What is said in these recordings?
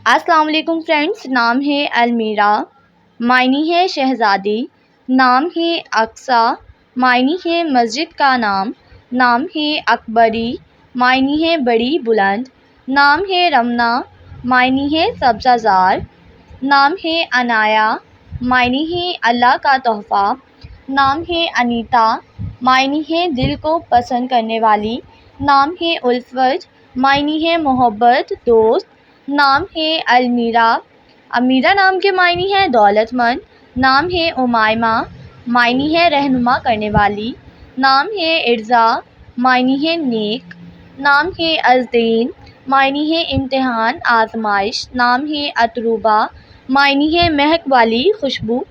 السلام علیکم فرینڈس، نام ہے المیرا، معنی ہے شہزادی، نام ہے اقصی، معنی ہے مسجد کا نام، نام ہے اکبری، معنی ہے بڑی بلند، نام ہے رمنا، معنی ہے سبزہ زار، نام ہے عنایا، معنی ہے اللہ کا تحفہ، نام ہے انیتا، معنی ہے دل کو پسند کرنے والی، نام ہے الفت، معنی ہے محبت دوست، نام ہے المیرا، امیرا نام کے معنی ہے دولت مند، نام ہے امائمہ، معنی ہے رہنما کرنے والی، نام ہے ارزا، معنی ہے نیک، نام ہے ازدین، معنی ہے امتحان آزمائش، نام ہے اتروبہ، معنی ہے مہک والی خوشبو،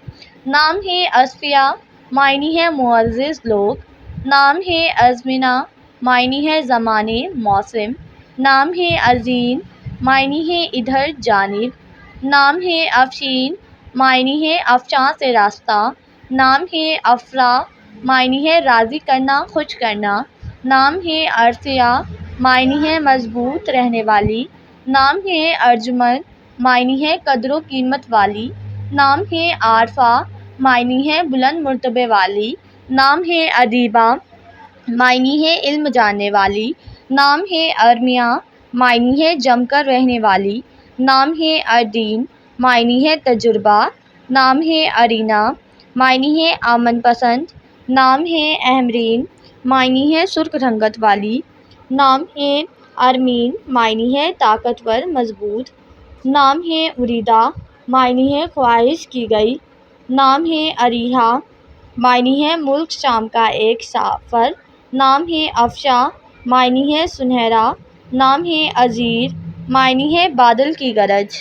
نام ہے اصفیہ، معنی ہے معزز لوگ، نام ہے ازمنہ، معنی ہے زمانے موسم، نام ہے عظیم، معنی ہے ادھر جانب، نام ہے افشین، معنی ہے افشاں سے راستہ، نام ہے افرا، معنی ہے راضی کرنا خوش کرنا، نام ہے ارسیہ، معنی ہے مضبوط رہنے والی، نام ہے ارجمند، معنی ہے قدر و قیمت والی، نام ہے عارفہ، معنی ہے بلند مرتبے والی، نام ہے ادیبہ، معنی ہے علم جاننے والی، نام ہے ارمیہ، معنی ہے جم کر رہنے والی، نام ہے ادیم، معنی ہے تجربہ، نام ہے ارینا، معنی ہے امن پسند، نام ہے احمرین، معنی ہے سرخ رنگت والی، نام ہے ارمین، معنی ہے طاقتور مضبوط، نام ہے اریدہ، معنی ہے خواہش کی گئی، نام ہے اریحہ، معنی ہے ملک شام کا ایک سفر، نام ہے افشاں، معنی ہے سنہرا، نام ہے ازیر، معنی ہے بادل کی گرج۔